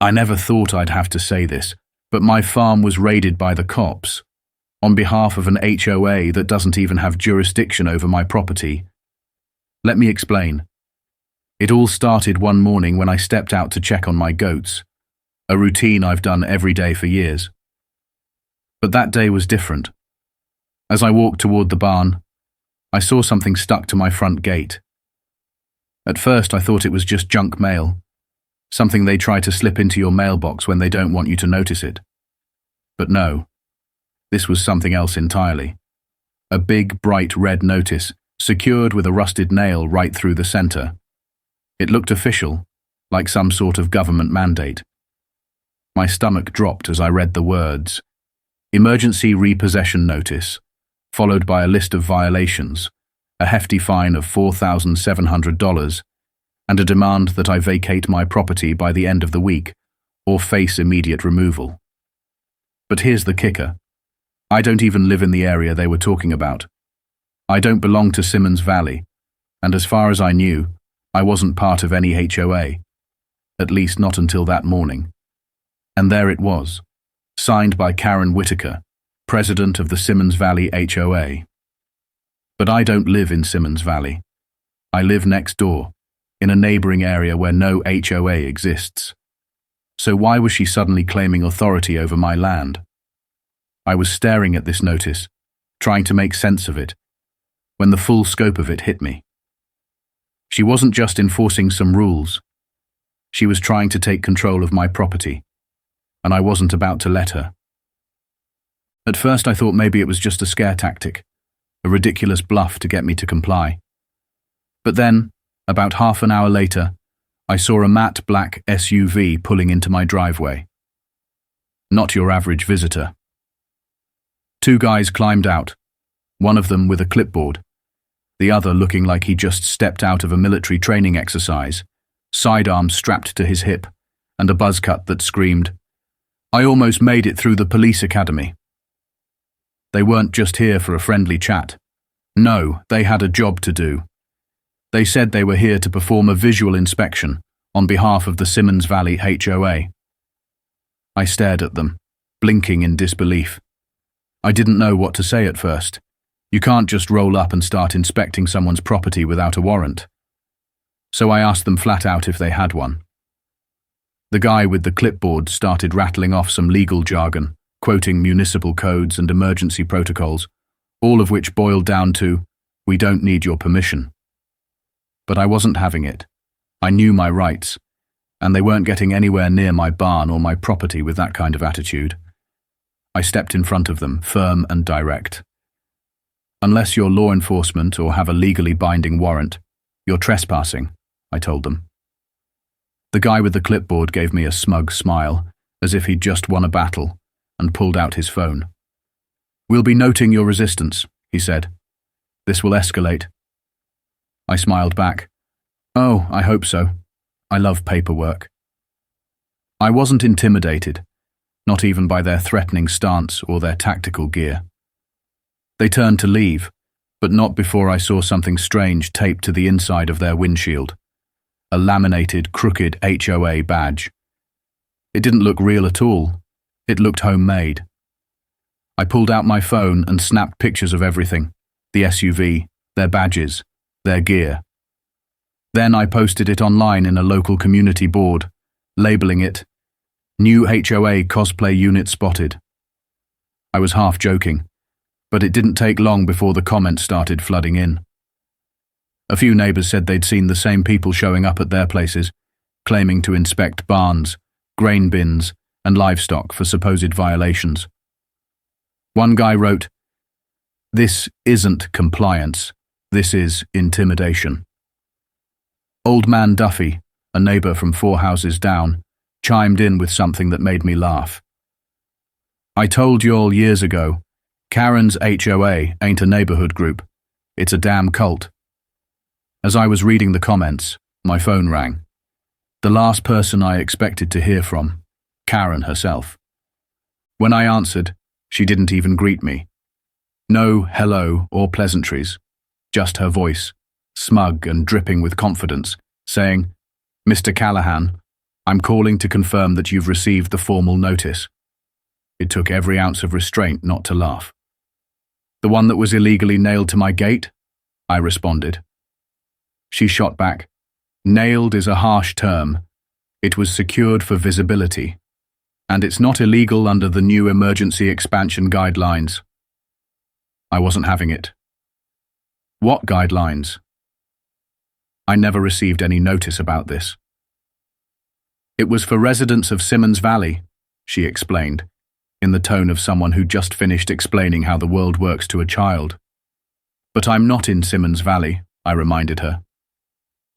I never thought I'd have to say this, but my farm was raided by the cops, on behalf of an HOA that doesn't even have jurisdiction over my property. Let me explain. It all started one morning when I stepped out to check on my goats, a routine I've done every day for years. But that day was different. As I walked toward the barn, I saw something stuck to my front gate. At first I thought it was just junk mail, something they try to slip into your mailbox when they don't want you to notice it. But no, this was something else entirely. A big, bright red notice, secured with a rusted nail right through the center. It looked official, like some sort of government mandate. My stomach dropped as I read the words, "Emergency repossession notice," followed by a list of violations, a hefty fine of $4,700, and a demand that I vacate my property by the end of the week or face immediate removal. But here's the kicker. I don't even live in the area they were talking about. I don't belong to Simmons Valley, and as far as I knew, I wasn't part of any HOA, at least not until that morning. And there it was, signed by Karen Whitaker, president of the Simmons Valley HOA. But I don't live in Simmons Valley. I live next door, in a neighboring area where no HOA exists. So why was she suddenly claiming authority over my land? I was staring at this notice, trying to make sense of it, when the full scope of it hit me. She wasn't just enforcing some rules. She was trying to take control of my property, and I wasn't about to let her. At first I thought maybe it was just a scare tactic, a ridiculous bluff to get me to comply. But then, about half an hour later, I saw a matte black SUV pulling into my driveway. Not your average visitor. Two guys climbed out, one of them with a clipboard, the other looking like he just stepped out of a military training exercise, sidearm strapped to his hip, and a buzz cut that screamed, "I almost made it through the police academy." They weren't just here for a friendly chat. No, they had a job to do. They said they were here to perform a visual inspection on behalf of the Simmons Valley HOA. I stared at them, blinking in disbelief. I didn't know what to say at first. You can't just roll up and start inspecting someone's property without a warrant. So I asked them flat out if they had one. The guy with the clipboard started rattling off some legal jargon, quoting municipal codes and emergency protocols, all of which boiled down to, "We don't need your permission." But I wasn't having it. I knew my rights, and they weren't getting anywhere near my barn or my property with that kind of attitude. I stepped in front of them, firm and direct. "Unless you're law enforcement or have a legally binding warrant, you're trespassing," I told them. The guy with the clipboard gave me a smug smile, as if he'd just won a battle, and pulled out his phone. "We'll be noting your resistance," he said. "This will escalate." I smiled back. "Oh, I hope so. I love paperwork." I wasn't intimidated, not even by their threatening stance or their tactical gear. They turned to leave, but not before I saw something strange taped to the inside of their windshield. A laminated, crooked HOA badge. It didn't look real at all. It looked homemade. I pulled out my phone and snapped pictures of everything, the SUV, their badges, their gear. Then I posted it online in a local community board, labeling it, "New HOA cosplay unit spotted." I was half joking, but it didn't take long before the comments started flooding in. A few neighbors said they'd seen the same people showing up at their places, claiming to inspect barns, grain bins, and livestock for supposed violations. One guy wrote, "This isn't compliance, this is intimidation." Old Man Duffy, a neighbor from 4 houses down, chimed in with something that made me laugh. "I told you all years ago, Karen's HOA ain't a neighborhood group, it's a damn cult." As I was reading the comments, my phone rang. The last person I expected to hear from, Karen herself. When I answered, she didn't even greet me. No hello or pleasantries, just her voice, smug and dripping with confidence, saying, "Mr. Callahan, I'm calling to confirm that you've received the formal notice. It took every ounce of restraint not to laugh. The one that was illegally nailed to my gate? I responded. She shot back. Nailed is a harsh term. It was secured for visibility. And it's not illegal under the new emergency expansion guidelines. I wasn't having it. What guidelines? I never received any notice about this. It was for residents of Simmons Valley, she explained, in the tone of someone who just finished explaining how the world works to a child. But I'm not in Simmons Valley, I reminded her.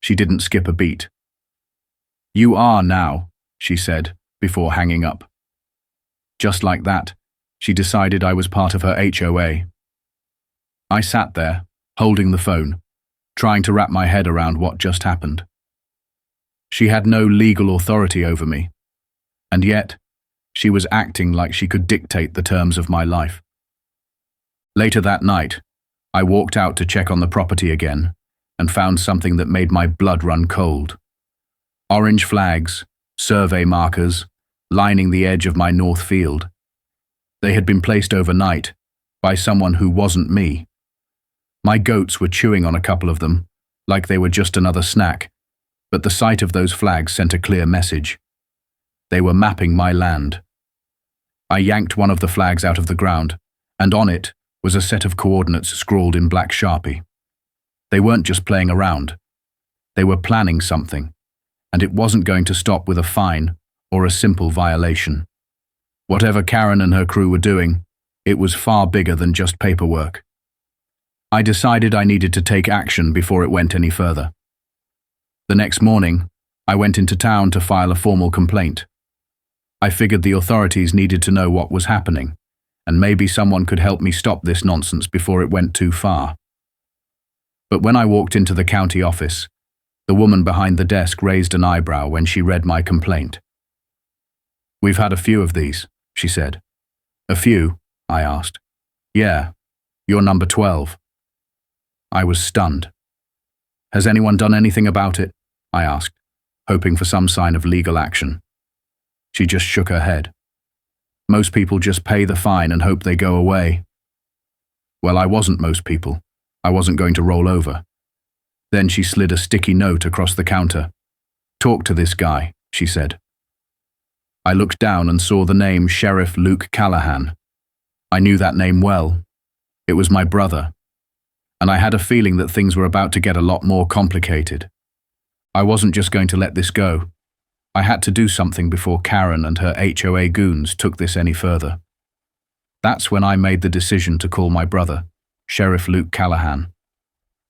She didn't skip a beat. You are now, she said, before hanging up. Just like that, she decided I was part of her HOA. I sat there, holding the phone, trying to wrap my head around what just happened. She had no legal authority over me, and yet, she was acting like she could dictate the terms of my life. Later that night, I walked out to check on the property again and found something that made my blood run cold. Orange flags, survey markers, lining the edge of my north field. They had been placed overnight by someone who wasn't me. My goats were chewing on a couple of them, like they were just another snack, but the sight of those flags sent a clear message. They were mapping my land. I yanked one of the flags out of the ground, and on it was a set of coordinates scrawled in black Sharpie. They weren't just playing around. They were planning something, and it wasn't going to stop with a fine or a simple violation. Whatever Karen and her crew were doing, it was far bigger than just paperwork. I decided I needed to take action before it went any further. The next morning, I went into town to file a formal complaint. I figured the authorities needed to know what was happening, and maybe someone could help me stop this nonsense before it went too far. But when I walked into the county office, the woman behind the desk raised an eyebrow when she read my complaint. "We've had a few of these," she said. "A few?" I asked. "Yeah, you're number 12. I was stunned. "Has anyone done anything about it?" I asked, hoping for some sign of legal action. She just shook her head. "Most people just pay the fine and hope they go away." Well, I wasn't most people. I wasn't going to roll over. Then she slid a sticky note across the counter. "Talk to this guy," she said. I looked down and saw the name Sheriff Luke Callahan. I knew that name well. It was my brother. And I had a feeling that things were about to get a lot more complicated. I wasn't just going to let this go. I had to do something before Karen and her HOA goons took this any further. That's when I made the decision to call my brother, Sheriff Luke Callahan.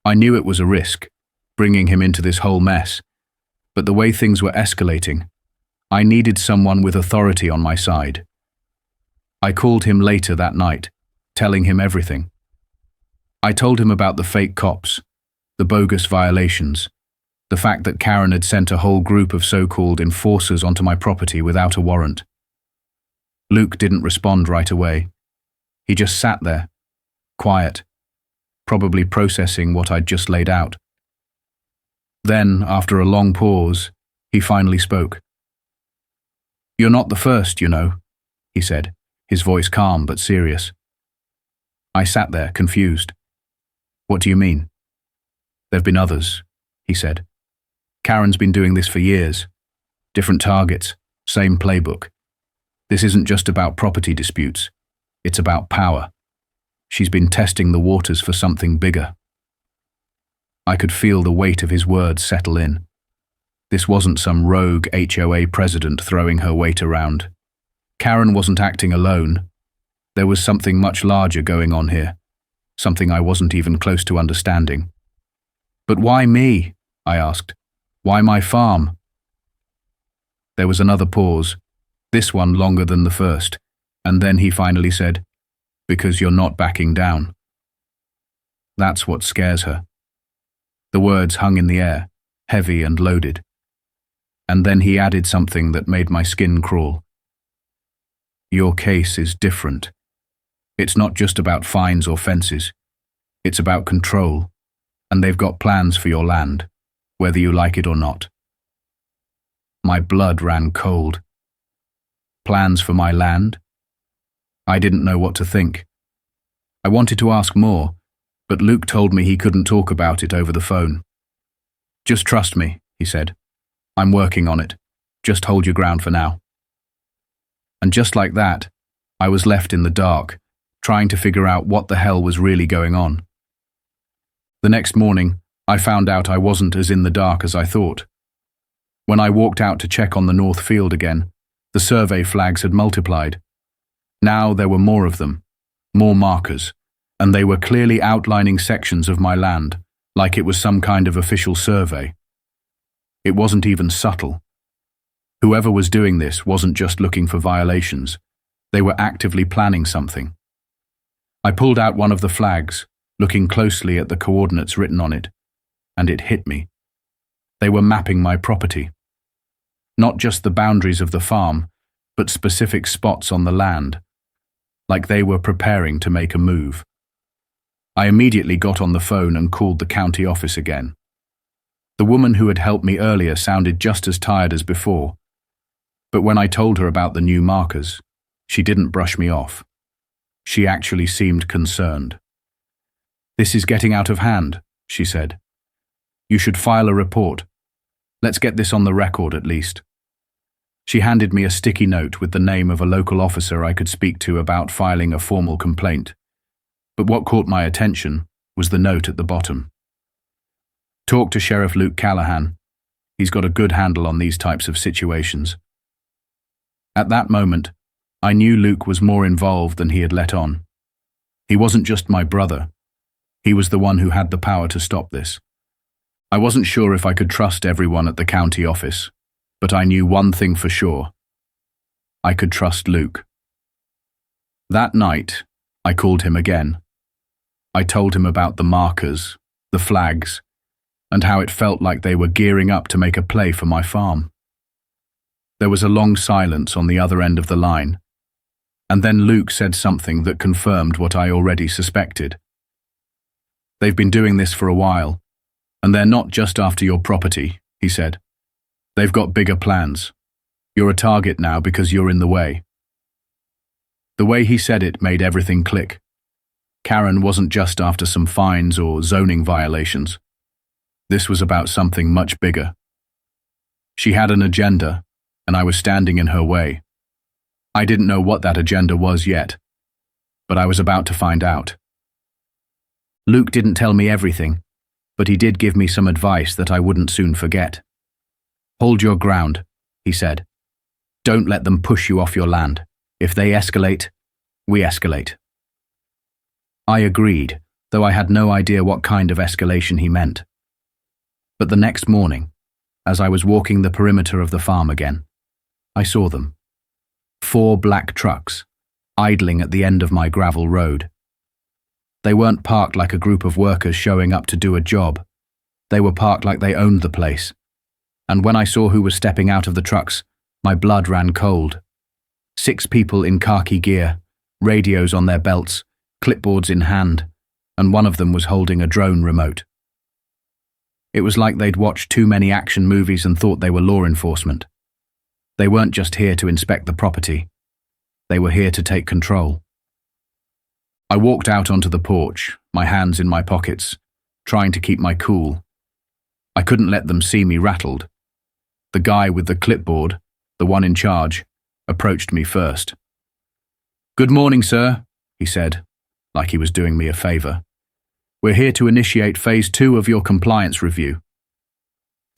I knew it was a risk, bringing him into this whole mess, but the way things were escalating, I needed someone with authority on my side. I called him later that night, telling him everything. I told him about the fake cops, the bogus violations, the fact that Karen had sent a whole group of so-called enforcers onto my property without a warrant. Luke didn't respond right away. He just sat there, quiet, probably processing what I'd just laid out. Then, after a long pause, he finally spoke. "You're not the first, you know," he said, his voice calm but serious. I sat there, confused. "What do you mean?" "There've been others," he said. "Karen's been doing this for years. Different targets, same playbook. This isn't just about property disputes. It's about power. She's been testing the waters for something bigger." I could feel the weight of his words settle in. This wasn't some rogue HOA president throwing her weight around. Karen wasn't acting alone. There was something much larger going on here, something I wasn't even close to understanding. "But why me?" I asked. "Why my farm?" There was another pause, this one longer than the first, and then he finally said, "Because you're not backing down." That's what scares her. The words hung in the air, heavy and loaded. And then he added something that made my skin crawl. "Your case is different. It's not just about fines or fences. It's about control, and they've got plans for your land, whether you like it or not." My blood ran cold. Plans for my land? I didn't know what to think. I wanted to ask more, but Luke told me he couldn't talk about it over the phone. "Just trust me," he said. "I'm working on it. Just hold your ground for now." And just like that, I was left in the dark, trying to figure out what the hell was really going on. The next morning, I found out I wasn't as in the dark as I thought. When I walked out to check on the north field again, the survey flags had multiplied. Now there were more of them, more markers, and they were clearly outlining sections of my land, like it was some kind of official survey. It wasn't even subtle. Whoever was doing this wasn't just looking for violations. They were actively planning something. I pulled out one of the flags, looking closely at the coordinates written on it, and it hit me. They were mapping my property. Not just the boundaries of the farm, but specific spots on the land, like they were preparing to make a move. I immediately got on the phone and called the county office again. The woman who had helped me earlier sounded just as tired as before, but when I told her about the new markers, she didn't brush me off. She actually seemed concerned. "This is getting out of hand," she said. "You should file a report. Let's get this on the record at least." She handed me a sticky note with the name of a local officer I could speak to about filing a formal complaint. But what caught my attention was the note at the bottom. "Talk to Sheriff Luke Callahan. He's got a good handle on these types of situations." At that moment, I knew Luke was more involved than he had let on. He wasn't just my brother. He was the one who had the power to stop this. I wasn't sure if I could trust everyone at the county office, but I knew one thing for sure. I could trust Luke. That night, I called him again. I told him about the markers, the flags, and how it felt like they were gearing up to make a play for my farm. There was a long silence on the other end of the line, and then Luke said something that confirmed what I already suspected. "They've been doing this for a while, and they're not just after your property," he said. "They've got bigger plans. You're a target now because you're in the way." The way he said it made everything click. Karen wasn't just after some fines or zoning violations. This was about something much bigger. She had an agenda, and I was standing in her way. I didn't know what that agenda was yet, but I was about to find out. Luke didn't tell me everything, but he did give me some advice that I wouldn't soon forget. "Hold your ground," he said. "Don't let them push you off your land. If they escalate, we escalate." I agreed, though I had no idea what kind of escalation he meant. But the next morning, as I was walking the perimeter of the farm again, I saw them. 4 black trucks, idling at the end of my gravel road. They weren't parked like a group of workers showing up to do a job. They were parked like they owned the place. And when I saw who was stepping out of the trucks, my blood ran cold. 6 people in khaki gear, radios on their belts, clipboards in hand, and one of them was holding a drone remote. It was like they'd watched too many action movies and thought they were law enforcement. They weren't just here to inspect the property. They were here to take control. I walked out onto the porch, my hands in my pockets, trying to keep my cool. I couldn't let them see me rattled. The guy with the clipboard, the one in charge, approached me first. "Good morning, sir," he said, like he was doing me a favor. "We're here to initiate Phase 2 of your compliance review."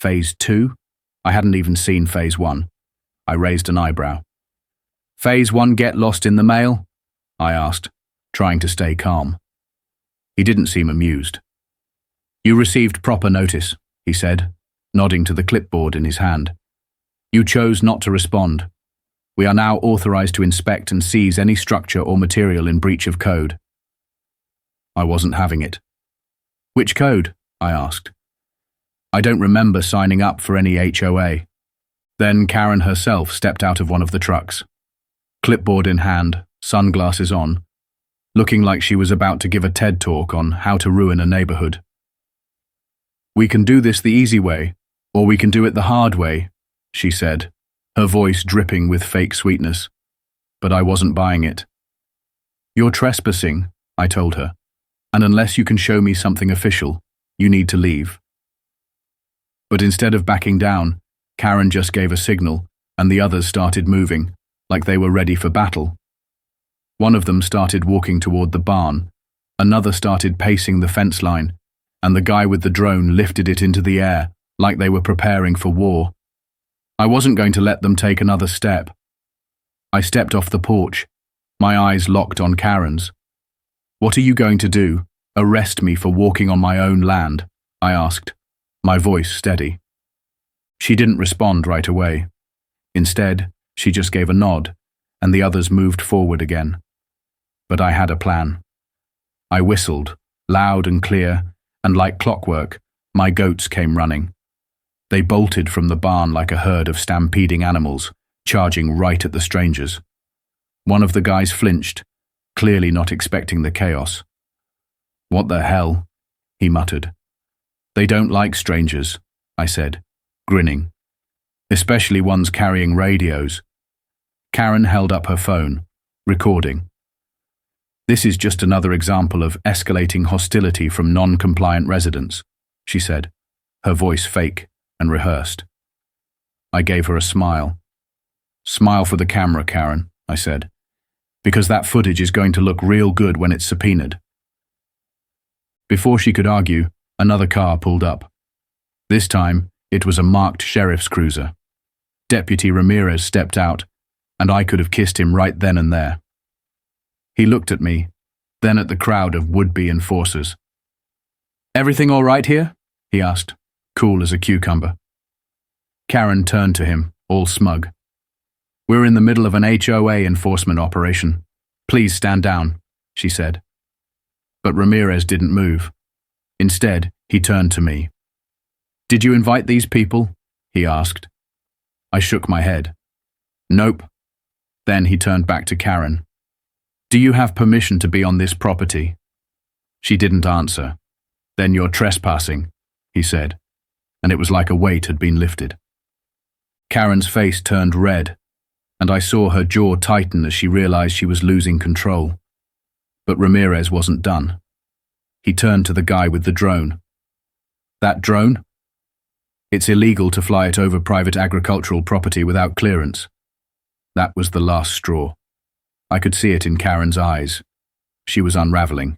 Phase 2? I hadn't even seen Phase 1. I raised an eyebrow. "Phase 1 get lost in the mail?" I asked, trying to stay calm. He didn't seem amused. "You received proper notice," he said, nodding to the clipboard in his hand. "You chose not to respond. We are now authorized to inspect and seize any structure or material in breach of code." I wasn't having it. "Which code?" I asked. "I don't remember signing up for any HOA." Then Karen herself stepped out of one of the trucks, clipboard in hand, sunglasses on, looking like she was about to give a TED talk on how to ruin a neighborhood. "We can do this the easy way, or we can do it the hard way," she said, her voice dripping with fake sweetness. But I wasn't buying it. You're trespassing, I told her, and unless you can show me something official, you need to leave. But instead of backing down, Karen just gave a signal, and the others started moving, like they were ready for battle. One of them started walking toward the barn, another started pacing the fence line, and the guy with the drone lifted it into the air, like they were preparing for war. I wasn't going to let them take another step. I stepped off the porch, my eyes locked on Karen's. What are you going to do? Arrest me for walking on my own land? I asked, my voice steady. She didn't respond right away. Instead, she just gave a nod, and the others moved forward again. But I had a plan. I whistled, loud and clear, and like clockwork, my goats came running. They bolted from the barn like a herd of stampeding animals, charging right at the strangers. One of the guys flinched, clearly not expecting the chaos. What the hell? He muttered. They don't like strangers, I said, grinning. Especially ones carrying radios. Karen held up her phone, recording. This is just another example of escalating hostility from non-compliant residents, she said, her voice fake and rehearsed. I gave her a smile. Smile for the camera, Karen, I said, because that footage is going to look real good when it's subpoenaed. Before she could argue, another car pulled up. This time, it was a marked sheriff's cruiser. Deputy Ramirez stepped out, and I could have kissed him right then and there. He looked at me, then at the crowd of would-be enforcers. Everything all right here? He asked, cool as a cucumber. Karen turned to him, all smug. We're in the middle of an HOA enforcement operation. Please stand down, she said. But Ramirez didn't move. Instead, he turned to me. Did you invite these people? He asked. I shook my head. Nope. Then he turned back to Karen. Do you have permission to be on this property? She didn't answer. Then you're trespassing, he said, and it was like a weight had been lifted. Karen's face turned red, and I saw her jaw tighten as she realized she was losing control. But Ramirez wasn't done. He turned to the guy with the drone. That drone? It's illegal to fly it over private agricultural property without clearance. That was the last straw. I could see it in Karen's eyes. She was unraveling.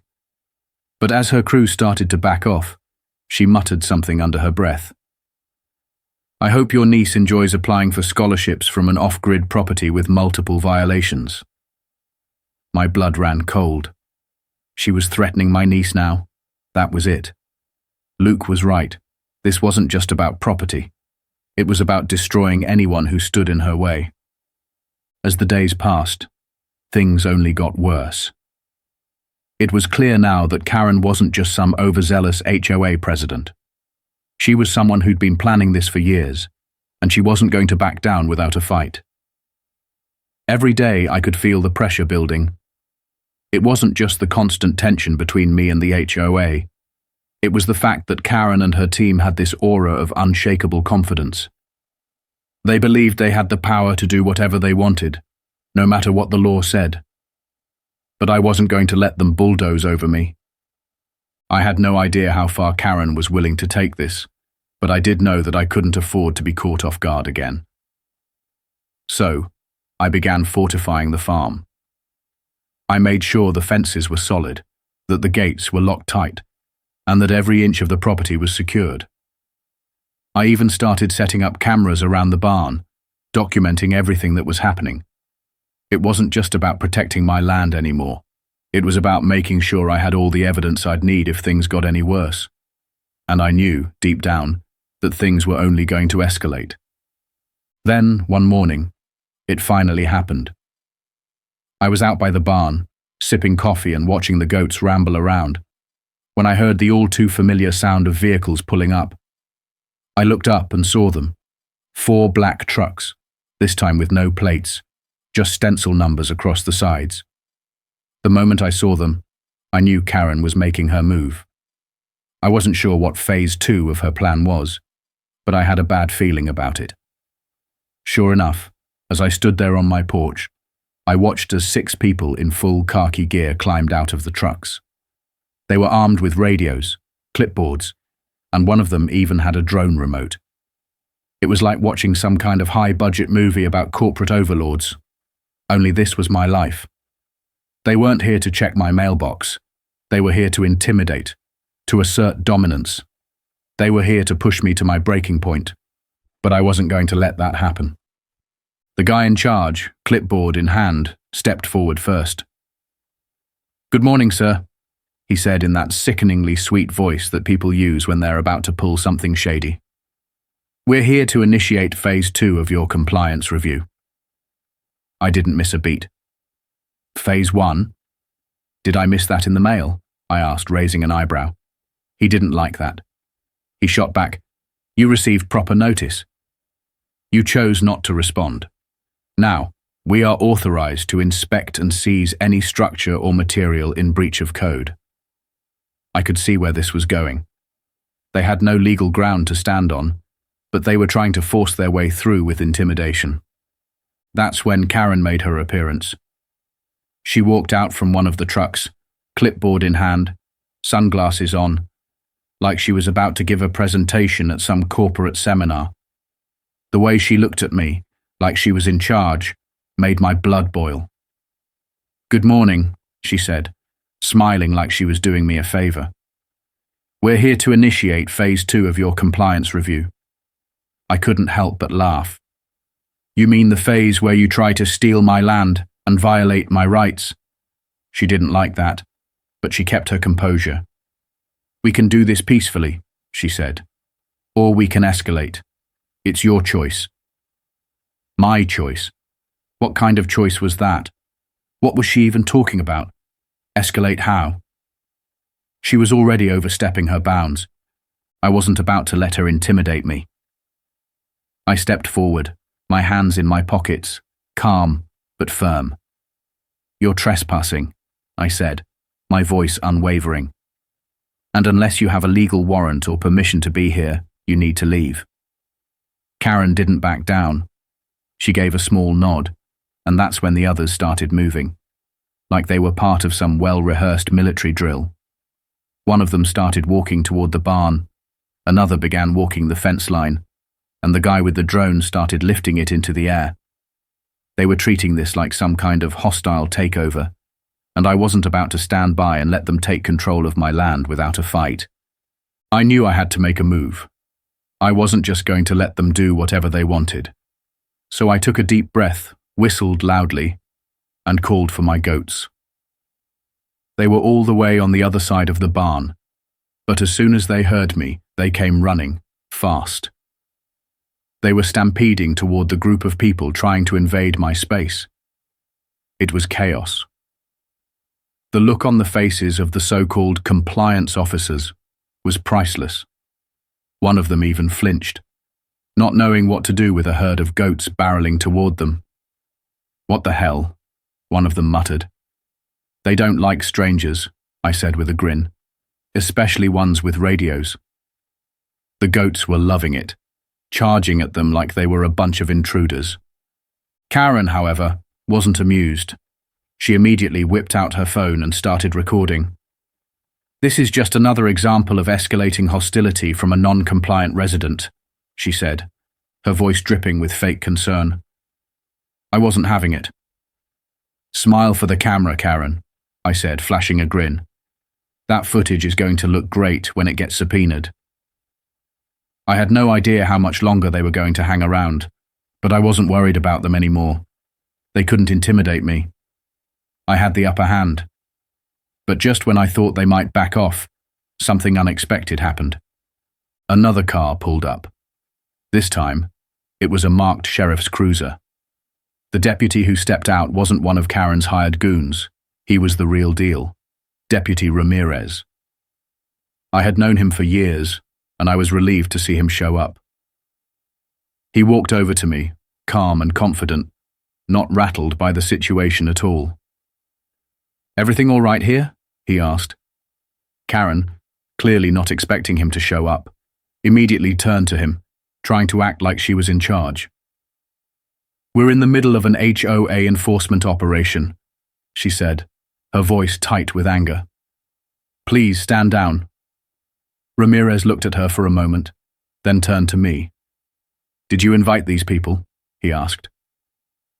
But as her crew started to back off, she muttered something under her breath. I hope your niece enjoys applying for scholarships from an off-grid property with multiple violations. My blood ran cold. She was threatening my niece now. That was it. Luke was right. This wasn't just about property. It was about destroying anyone who stood in her way. As the days passed, things only got worse. It was clear now that Karen wasn't just some overzealous HOA president. She was someone who'd been planning this for years, and she wasn't going to back down without a fight. Every day I could feel the pressure building. It wasn't just the constant tension between me and the HOA. It was the fact that Karen and her team had this aura of unshakable confidence. They believed they had the power to do whatever they wanted, no matter what the law said. But I wasn't going to let them bulldoze over me. I had no idea how far Karen was willing to take this, but I did know that I couldn't afford to be caught off guard again. So, I began fortifying the farm. I made sure the fences were solid, that the gates were locked tight, and that every inch of the property was secured. I even started setting up cameras around the barn, documenting everything that was happening. It wasn't just about protecting my land anymore. It was about making sure I had all the evidence I'd need if things got any worse. And I knew, deep down, that things were only going to escalate. Then, one morning, it finally happened. I was out by the barn, sipping coffee and watching the goats ramble around, when I heard the all-too-familiar sound of vehicles pulling up. I looked up and saw them. 4 black trucks, this time with no plates, just stencil numbers across the sides. The moment I saw them, I knew Karen was making her move. I wasn't sure what phase 2 of her plan was, but I had a bad feeling about it. Sure enough, as I stood there on my porch, I watched as 6 people in full khaki gear climbed out of the trucks. They were armed with radios, clipboards, and one of them even had a drone remote. It was like watching some kind of high-budget movie about corporate overlords. Only this was my life. They weren't here to check my mailbox. They were here to intimidate, to assert dominance. They were here to push me to my breaking point. But I wasn't going to let that happen. The guy in charge, clipboard in hand, stepped forward first. "Good morning, sir," he said in that sickeningly sweet voice that people use when they're about to pull something shady. "We're here to initiate phase 2 of your compliance review." I didn't miss a beat. "Phase 1? Did I miss that in the mail?" I asked, raising an eyebrow. He didn't like that. He shot back, "You received proper notice. You chose not to respond. Now, we are authorized to inspect and seize any structure or material in breach of code." I could see where this was going. They had no legal ground to stand on, but they were trying to force their way through with intimidation. That's when Karen made her appearance. She walked out from one of the trucks, clipboard in hand, sunglasses on, like she was about to give a presentation at some corporate seminar. The way she looked at me, like she was in charge, made my blood boil. "Good morning," she said, smiling like she was doing me a favor. "We're here to initiate phase 2 of your compliance review." I couldn't help but laugh. "You mean the phase where you try to steal my land and violate my rights?" She didn't like that, but she kept her composure. "We can do this peacefully," she said, "or we can escalate. It's your choice." My choice? What kind of choice was that? What was she even talking about? Escalate how? She was already overstepping her bounds. I wasn't about to let her intimidate me. I stepped forward, my hands in my pockets, calm but firm. "You're trespassing," I said, my voice unwavering. "And unless you have a legal warrant or permission to be here, you need to leave." Karen didn't back down. She gave a small nod, and that's when the others started moving, like they were part of some well-rehearsed military drill. One of them started walking toward the barn, another began walking the fence line, and the guy with the drone started lifting it into the air. They were treating this like some kind of hostile takeover, and I wasn't about to stand by and let them take control of my land without a fight. I knew I had to make a move. I wasn't just going to let them do whatever they wanted. So I took a deep breath, whistled loudly, and called for my goats. They were all the way on the other side of the barn, but as soon as they heard me, they came running, fast. They were stampeding toward the group of people trying to invade my space. It was chaos. The look on the faces of the so-called compliance officers was priceless. One of them even flinched, not knowing what to do with a herd of goats barreling toward them. "What the hell?" one of them muttered. "They don't like strangers," I said with a grin, "especially ones with radios." The goats were loving it, charging at them like they were a bunch of intruders. Karen, however, wasn't amused. She immediately whipped out her phone and started recording. "This is just another example of escalating hostility from a non-compliant resident," she said, her voice dripping with fake concern. I wasn't having it. "Smile for the camera, Karen," I said, flashing a grin. "That footage is going to look great when it gets subpoenaed." I had no idea how much longer they were going to hang around, but I wasn't worried about them anymore. They couldn't intimidate me. I had the upper hand. But just when I thought they might back off, something unexpected happened. Another car pulled up. This time, it was a marked sheriff's cruiser. The deputy who stepped out wasn't one of Karen's hired goons. He was the real deal, Deputy Ramirez. I had known him for years, and I was relieved to see him show up. He walked over to me, calm and confident, not rattled by the situation at all. "Everything all right here?" he asked. Karen, clearly not expecting him to show up, immediately turned to him, trying to act like she was in charge. "We're in the middle of an HOA enforcement operation," she said, her voice tight with anger. "Please stand down." Ramirez looked at her for a moment, then turned to me. "Did you invite these people?" he asked.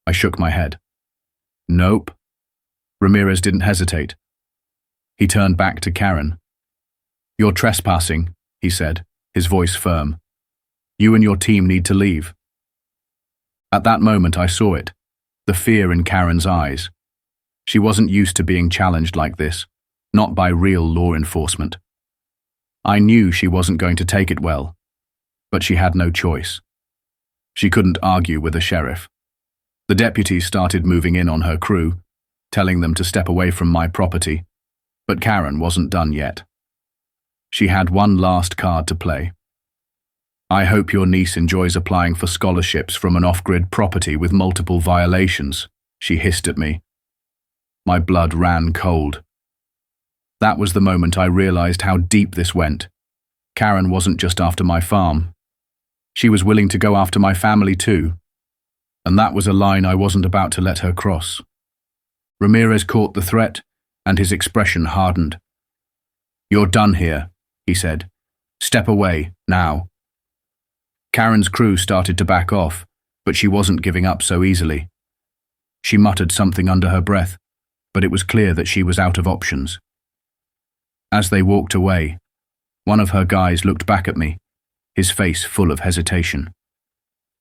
I shook my head. "Nope." Ramirez didn't hesitate. He turned back to Karen. "You're trespassing," he said, his voice firm. "You and your team need to leave." At that moment I saw it, the fear in Karen's eyes. She wasn't used to being challenged like this, not by real law enforcement. I knew she wasn't going to take it well, but she had no choice. She couldn't argue with a sheriff. The deputies started moving in on her crew, telling them to step away from my property, but Karen wasn't done yet. She had one last card to play. "I hope your niece enjoys applying for scholarships from an off-grid property with multiple violations," she hissed at me. My blood ran cold. That was the moment I realized how deep this went. Karen wasn't just after my farm. She was willing to go after my family too. And that was a line I wasn't about to let her cross. Ramirez caught the threat, and his expression hardened. "You're done here," he said. "Step away, now." Karen's crew started to back off, but she wasn't giving up so easily. She muttered something under her breath, but it was clear that she was out of options. As they walked away, one of her guys looked back at me, his face full of hesitation.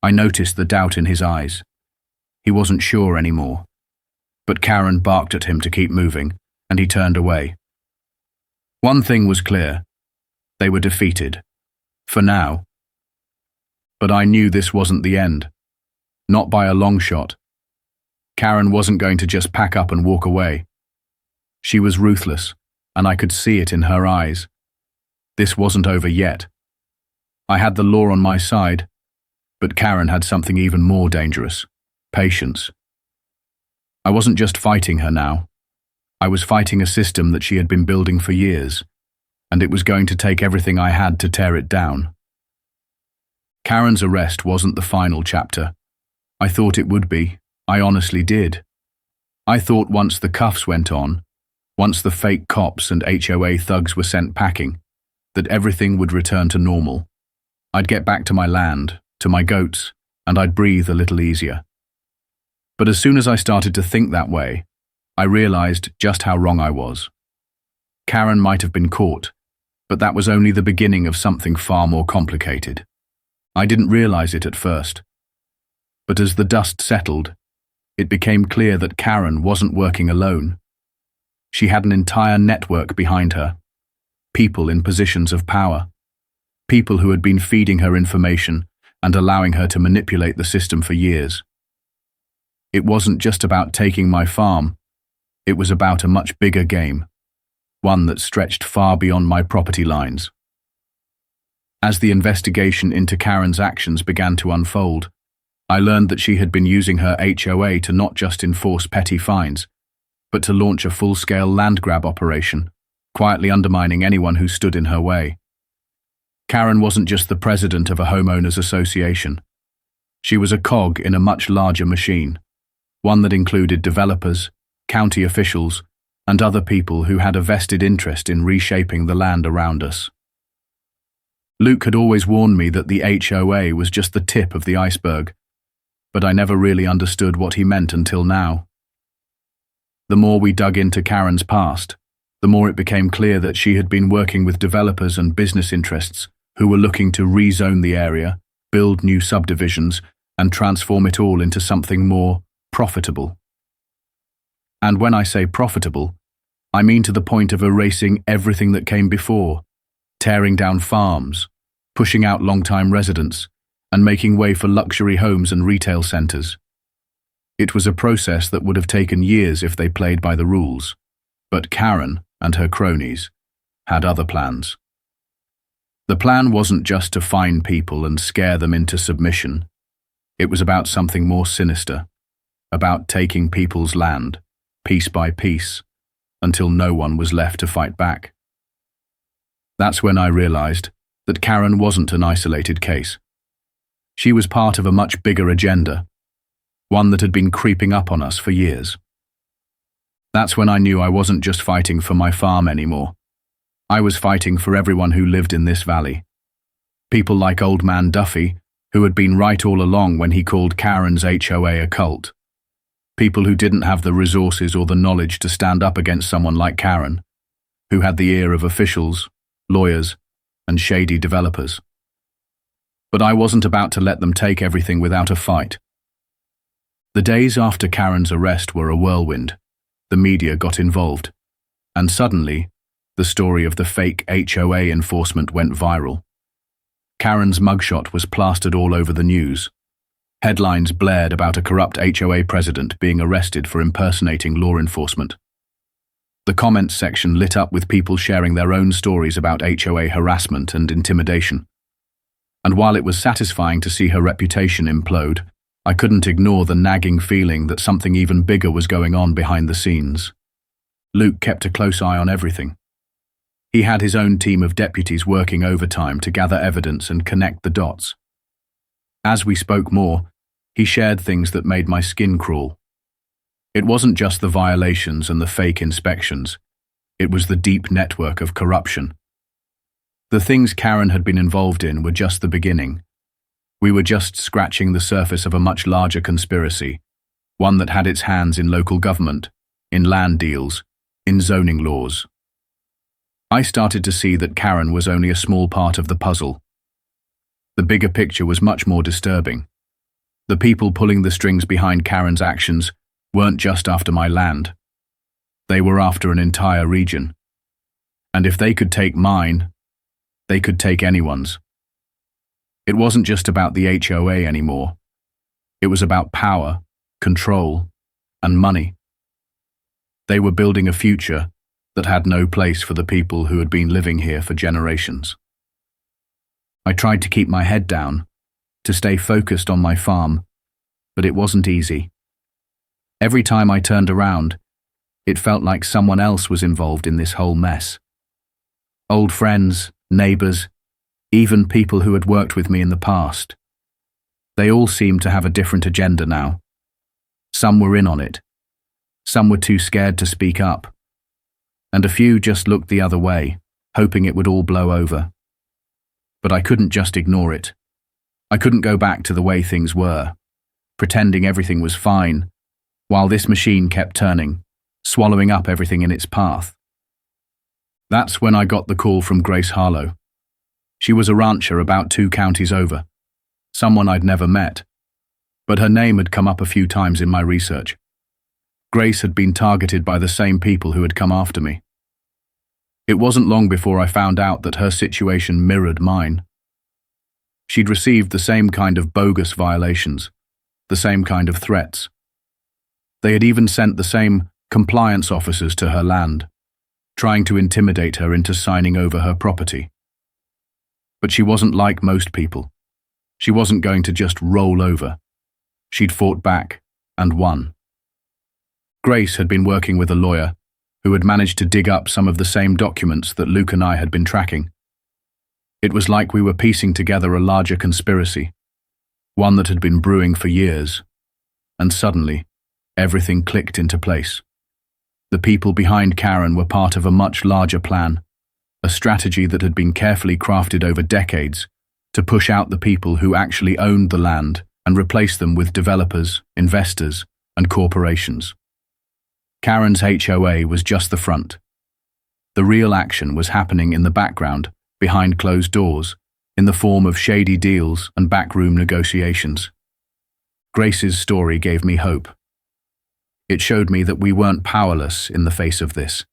I noticed the doubt in his eyes. He wasn't sure anymore. But Karen barked at him to keep moving, and he turned away. One thing was clear. They were defeated. For now. But I knew this wasn't the end. Not by a long shot. Karen wasn't going to just pack up and walk away. She was ruthless, and I could see it in her eyes. This wasn't over yet. I had the law on my side, but Karen had something even more dangerous: patience. I wasn't just fighting her now. I was fighting a system that she had been building for years, and it was going to take everything I had to tear it down. Karen's arrest wasn't the final chapter. I thought it would be. I honestly did. I thought once the cuffs went on, once the fake cops and HOA thugs were sent packing, that everything would return to normal. I'd get back to my land, to my goats, and I'd breathe a little easier. But as soon as I started to think that way, I realized just how wrong I was. Karen might have been caught, but that was only the beginning of something far more complicated. I didn't realize it at first. But as the dust settled, it became clear that Karen wasn't working alone. She had an entire network behind her, people in positions of power, people who had been feeding her information and allowing her to manipulate the system for years. It wasn't just about taking my farm, it was about a much bigger game, one that stretched far beyond my property lines. As the investigation into Karen's actions began to unfold, I learned that she had been using her HOA to not just enforce petty fines, but to launch a full-scale land grab operation, quietly undermining anyone who stood in her way. Karen wasn't just the president of a homeowners association. She was a cog in a much larger machine, one that included developers, county officials, and other people who had a vested interest in reshaping the land around us. Luke had always warned me that the HOA was just the tip of the iceberg, but I never really understood what he meant until now. The more we dug into Karen's past, the more it became clear that she had been working with developers and business interests who were looking to rezone the area, build new subdivisions, and transform it all into something more profitable. And when I say profitable, I mean to the point of erasing everything that came before, tearing down farms, pushing out long-time residents, and making way for luxury homes and retail centers. It was a process that would have taken years if they played by the rules, but Karen and her cronies had other plans. The plan wasn't just to find people and scare them into submission. It was about something more sinister, about taking people's land, piece by piece, until no one was left to fight back. That's when I realized that Karen wasn't an isolated case. She was part of a much bigger agenda, one that had been creeping up on us for years. That's when I knew I wasn't just fighting for my farm anymore. I was fighting for everyone who lived in this valley. People like Old Man Duffy, who had been right all along when he called Karen's HOA a cult. People who didn't have the resources or the knowledge to stand up against someone like Karen, who had the ear of officials, lawyers, and shady developers. But I wasn't about to let them take everything without a fight. The days after Karen's arrest were a whirlwind. The media got involved, and suddenly, the story of the fake HOA enforcement went viral. Karen's mugshot was plastered all over the news. Headlines blared about a corrupt HOA president being arrested for impersonating law enforcement. The comments section lit up with people sharing their own stories about HOA harassment and intimidation. And while it was satisfying to see her reputation implode, I couldn't ignore the nagging feeling that something even bigger was going on behind the scenes. Luke kept a close eye on everything. He had his own team of deputies working overtime to gather evidence and connect the dots. As we spoke more, he shared things that made my skin crawl. It wasn't just the violations and the fake inspections. It was the deep network of corruption. The things Karen had been involved in were just the beginning. We were just scratching the surface of a much larger conspiracy, one that had its hands in local government, in land deals, in zoning laws. I started to see that Karen was only a small part of the puzzle. The bigger picture was much more disturbing. The people pulling the strings behind Karen's actions weren't just after my land. They were after an entire region. And if they could take mine, they could take anyone's. It wasn't just about the HOA anymore. It was about power, control, and money. They were building a future that had no place for the people who had been living here for generations. I tried to keep my head down, to stay focused on my farm, but it wasn't easy. Every time I turned around, it felt like someone else was involved in this whole mess. Old friends, neighbors, even people who had worked with me in the past. They all seemed to have a different agenda now. Some were in on it. Some were too scared to speak up. And a few just looked the other way, hoping it would all blow over. But I couldn't just ignore it. I couldn't go back to the way things were, pretending everything was fine, while this machine kept turning, swallowing up everything in its path. That's when I got the call from Grace Harlow. She was a rancher about 2 counties over, someone I'd never met, but her name had come up a few times in my research. Grace had been targeted by the same people who had come after me. It wasn't long before I found out that her situation mirrored mine. She'd received the same kind of bogus violations, the same kind of threats. They had even sent the same compliance officers to her land, trying to intimidate her into signing over her property. But she wasn't like most people. She wasn't going to just roll over. She'd fought back and won. Grace had been working with a lawyer who had managed to dig up some of the same documents that Luke and I had been tracking. It was like we were piecing together a larger conspiracy, one that had been brewing for years, and suddenly, everything clicked into place. The people behind Karen were part of a much larger plan, a strategy that had been carefully crafted over decades to push out the people who actually owned the land and replace them with developers, investors, and corporations. Karen's HOA was just the front. The real action was happening in the background, behind closed doors, in the form of shady deals and backroom negotiations. Grace's story gave me hope. It showed me that we weren't powerless in the face of this.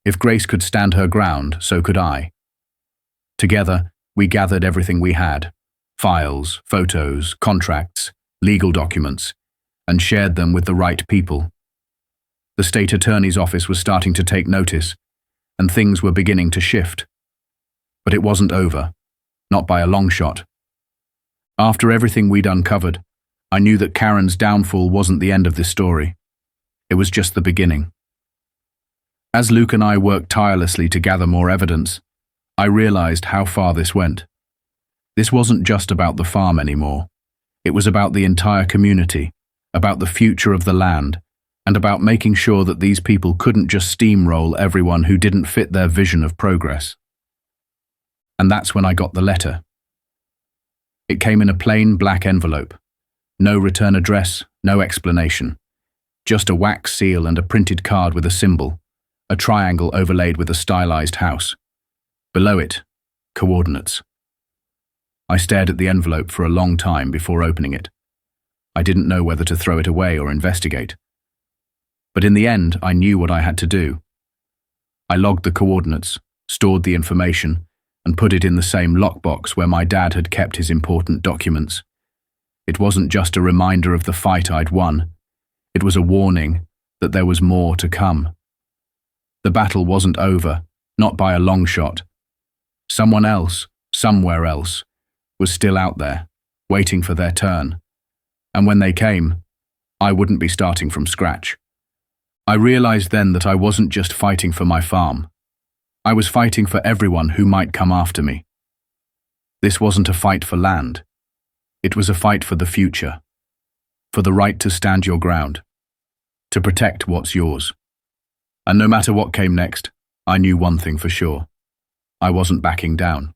If Grace could stand her ground, so could I. Together, we gathered everything we had, files, photos, contracts, legal documents, and shared them with the right people. The state attorney's office was starting to take notice, and things were beginning to shift. But it wasn't over, not by a long shot. After everything we'd uncovered, I knew that Karen's downfall wasn't the end of this story. It was just the beginning. As Luke and I worked tirelessly to gather more evidence, I realized how far this went. This wasn't just about the farm anymore. It was about the entire community, about the future of the land, and about making sure that these people couldn't just steamroll everyone who didn't fit their vision of progress. And that's when I got the letter. It came in a plain black envelope. No return address, no explanation. Just a wax seal and a printed card with a symbol, a triangle overlaid with a stylized house. Below it, coordinates. I stared at the envelope for a long time before opening it. I didn't know whether to throw it away or investigate. But in the end, I knew what I had to do. I logged the coordinates, stored the information, and put it in the same lockbox where my dad had kept his important documents. It wasn't just a reminder of the fight I'd won. It was a warning that there was more to come. The battle wasn't over, not by a long shot. Someone else, somewhere else, was still out there, waiting for their turn. And when they came, I wouldn't be starting from scratch. I realized then that I wasn't just fighting for my farm. I was fighting for everyone who might come after me. This wasn't a fight for land. It was a fight for the future, for the right to stand your ground, to protect what's yours. And no matter what came next, I knew one thing for sure. I wasn't backing down.